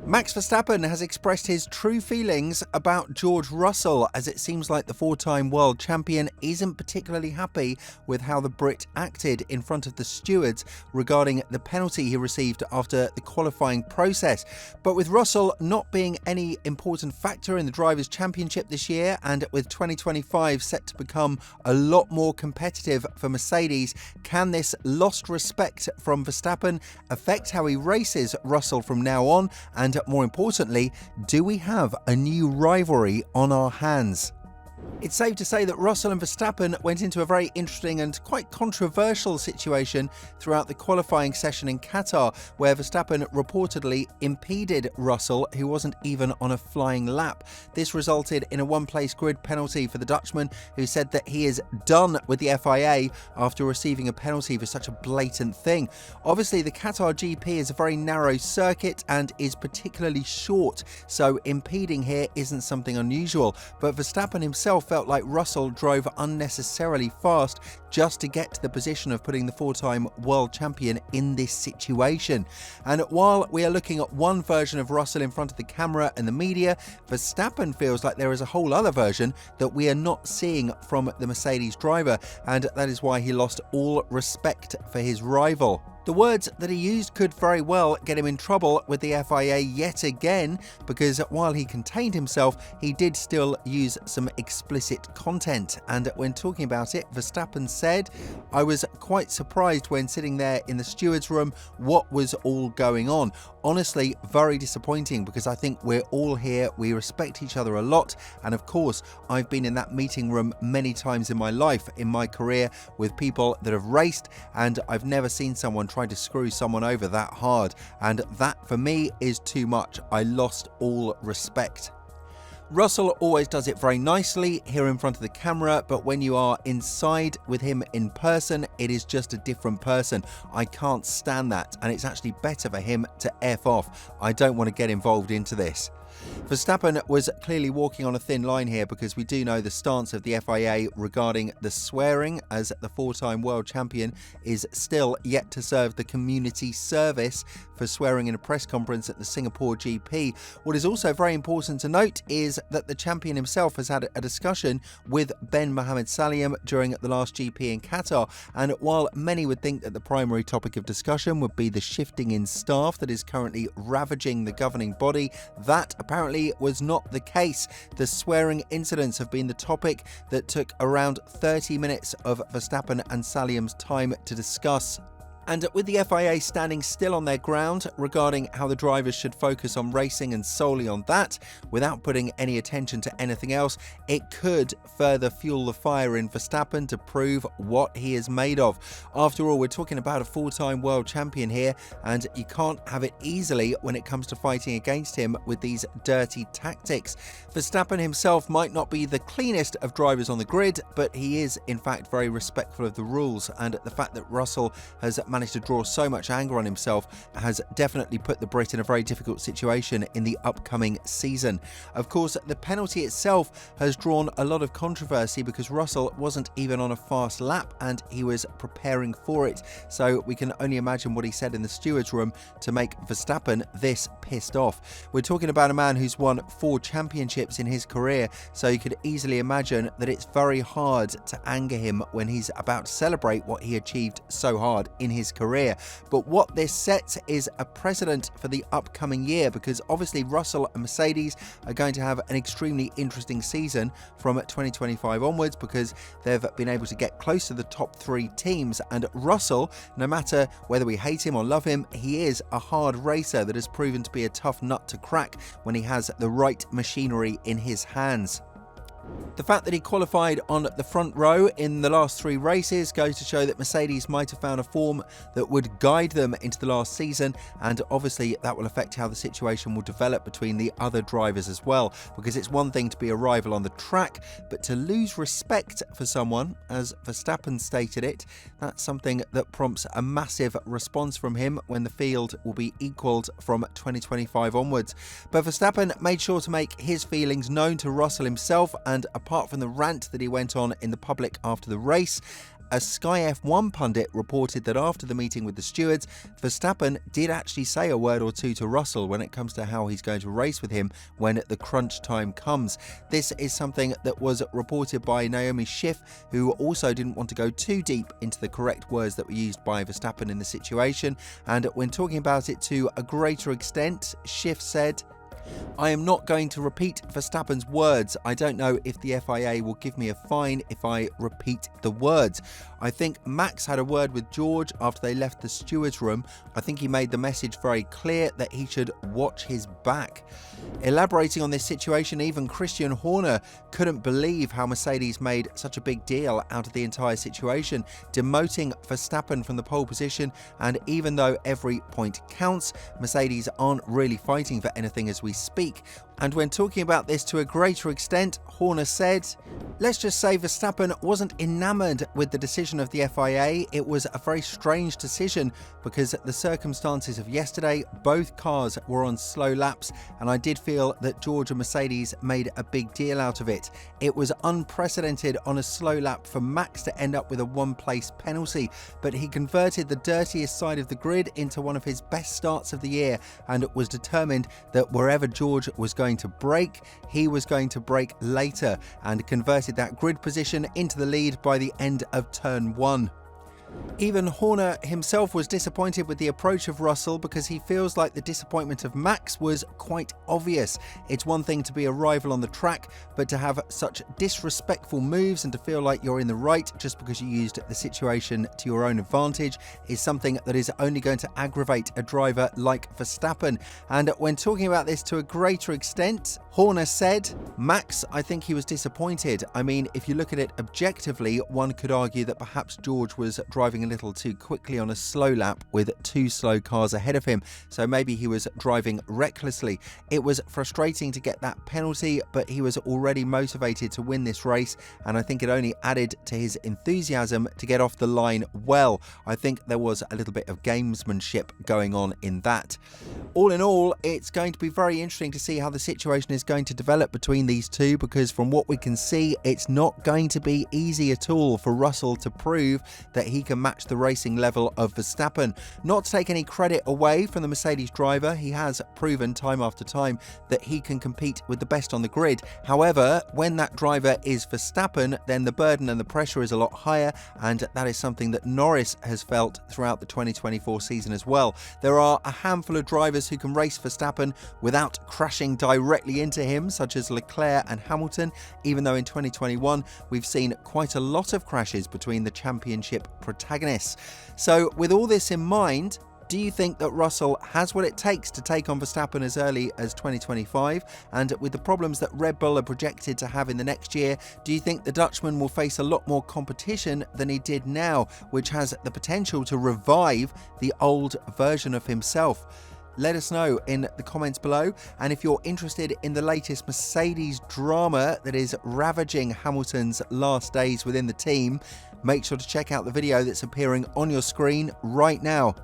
Max Verstappen has expressed his true feelings about George Russell, as it seems like the four-time world champion isn't particularly happy with how the Brit acted in front of the stewards regarding the penalty he received after the qualifying process. But with Russell not being any important factor in the Drivers' Championship this year, and with 2025 set to become a lot more competitive for Mercedes, can this lost respect from Verstappen affect how he races Russell from now on? And more importantly, do we have a new rivalry on our hands? It's safe to say that Russell and Verstappen went into a very interesting and quite controversial situation throughout the qualifying session in Qatar, where Verstappen reportedly impeded Russell, who wasn't even on a flying lap. This resulted in a one-place grid penalty for the Dutchman, who said that he is done with the FIA after receiving a penalty for such a blatant thing. Obviously, the Qatar GP is a very narrow circuit and is particularly short, so impeding here isn't something unusual, but Verstappen himself felt like Russell drove unnecessarily fast just to get to the position of putting the four-time world champion in this situation. And while we are looking at one version of Russell in front of the camera and the media, Verstappen feels like there is a whole other version that we are not seeing from the Mercedes driver, and that is why he lost all respect for his rival. The words that he used could very well get him in trouble with the FIA yet again, because while he contained himself, he did still use some explicit content. And when talking about it, Verstappen said, "I was quite surprised when sitting there in the steward's room what was all going on. Honestly, very disappointing, because I think we're all here, we respect each other a lot, and of course, I've been in that meeting room many times in my life, in my career, with people that have raced, and I've never seen someone try to screw someone over that hard, and that for me is too much. I lost all respect." Russell always does it very nicely here in front of the camera, but when you are inside with him in person, it is just a different person. I can't stand that, and it's actually better for him to F off. I don't want to get involved into this. Verstappen was clearly walking on a thin line here, because we do know the stance of the FIA regarding the swearing, as the four-time world champion is still yet to serve the community service for swearing in a press conference at the Singapore GP. What is also very important to note is that the champion himself has had a discussion with Ben Mohammed Salim during the last GP in Qatar, and while many would think that the primary topic of discussion would be the shifting in staff that is currently ravaging the governing body, that apparently was not the case. The swearing incidents have been the topic that took around 30 minutes of Verstappen and Salim's time to discuss. And with the FIA standing still on their ground regarding how the drivers should focus on racing and solely on that, without putting any attention to anything else, it could further fuel the fire in Verstappen to prove what he is made of. After all, we're talking about a four-time world champion here, and you can't have it easily when it comes to fighting against him with these dirty tactics. Verstappen himself might not be the cleanest of drivers on the grid, but he is in fact very respectful of the rules, and the fact that Russell has managed to draw so much anger on himself has definitely put the Brit in a very difficult situation in the upcoming season. Of course, the penalty itself has drawn a lot of controversy, because Russell wasn't even on a fast lap and he was preparing for it, so we can only imagine what he said in the steward's room to make Verstappen this pissed off. We're talking about a man who's won 4 championships in his career, so you could easily imagine that it's very hard to anger him when he's about to celebrate what he achieved so hard in his career. But what this sets is a precedent for the upcoming year, because obviously Russell and Mercedes are going to have an extremely interesting season from 2025 onwards, because they've been able to get close to the top 3 teams. And Russell, no matter whether we hate him or love him, he is a hard racer that has proven to be a tough nut to crack when he has the right machinery in his hands. The fact that he qualified on the front row in the last 3 races goes to show that Mercedes might have found a form that would guide them into the last season, and obviously that will affect how the situation will develop between the other drivers as well, because it's one thing to be a rival on the track, but to lose respect for someone, as Verstappen stated it, that's something that prompts a massive response from him when the field will be equalled from 2025 onwards. But Verstappen made sure to make his feelings known to Russell himself, and apart from the rant that he went on in the public after the race, a Sky F1 pundit reported that after the meeting with the stewards, Verstappen did actually say a word or two to Russell when it comes to how he's going to race with him when the crunch time comes. This is something that was reported by Naomi Schiff, who also didn't want to go too deep into the correct words that were used by Verstappen in the situation. And when talking about it to a greater extent, Schiff said, "I am not going to repeat Verstappen's words. I don't know if the FIA will give me a fine if I repeat the words. I think Max had a word with George after they left the stewards room. I think he made the message very clear that he should watch his back." Elaborating on this situation, even Christian Horner couldn't believe how Mercedes made such a big deal out of the entire situation, demoting Verstappen from the pole position. And even though every point counts, Mercedes aren't really fighting for anything as we speak. And when talking about this to a greater extent, Horner said, "Let's just say Verstappen wasn't enamoured with the decision of the FIA. It was a very strange decision because the circumstances of yesterday, both cars were on slow laps, and I did feel that George and Mercedes made a big deal out of it. It was unprecedented on a slow lap for Max to end up with a one-place penalty, but he converted the dirtiest side of the grid into one of his best starts of the year and was determined that wherever George was going to brake, he was going to brake later, and converted that grid position into the lead by the end of turn 1. Even Horner himself was disappointed with the approach of Russell because he feels like the disappointment of Max was quite obvious. It's one thing to be a rival on the track, but to have such disrespectful moves and to feel like you're in the right just because you used the situation to your own advantage is something that is only going to aggravate a driver like Verstappen. And when talking about this to a greater extent, Horner said, "Max, I think he was disappointed. I mean, if you look at it objectively, one could argue that perhaps George was driving a little too quickly on a slow lap with 2 slow cars ahead of him, so maybe he was driving recklessly. It was frustrating to get that penalty, but he was already motivated to win this race, and I think it only added to his enthusiasm to get off the line well. I think there was a little bit of gamesmanship going on in that." All in all, it's going to be very interesting to see how the situation is going to develop between these two, because from what we can see, it's not going to be easy at all for Russell to prove that he can match the racing level of Verstappen. Not to take any credit away from the Mercedes driver, he has proven time after time that he can compete with the best on the grid. However, when that driver is Verstappen, then the burden and the pressure is a lot higher, and that is something that Norris has felt throughout the 2024 season as well. There are a handful of drivers who can race Verstappen without crashing directly into him, such as Leclerc and Hamilton, even though in 2021 we've seen quite a lot of crashes between the championship protagonists. So with all this in mind, do you think that Russell has what it takes to take on Verstappen as early as 2025? And with the problems that Red Bull are projected to have in the next year, do you think the Dutchman will face a lot more competition than he did now, which has the potential to revive the old version of himself? Let us know in the comments below. And if you're interested in the latest Mercedes drama that is ravaging Hamilton's last days within the team, make sure to check out the video that's appearing on your screen right now.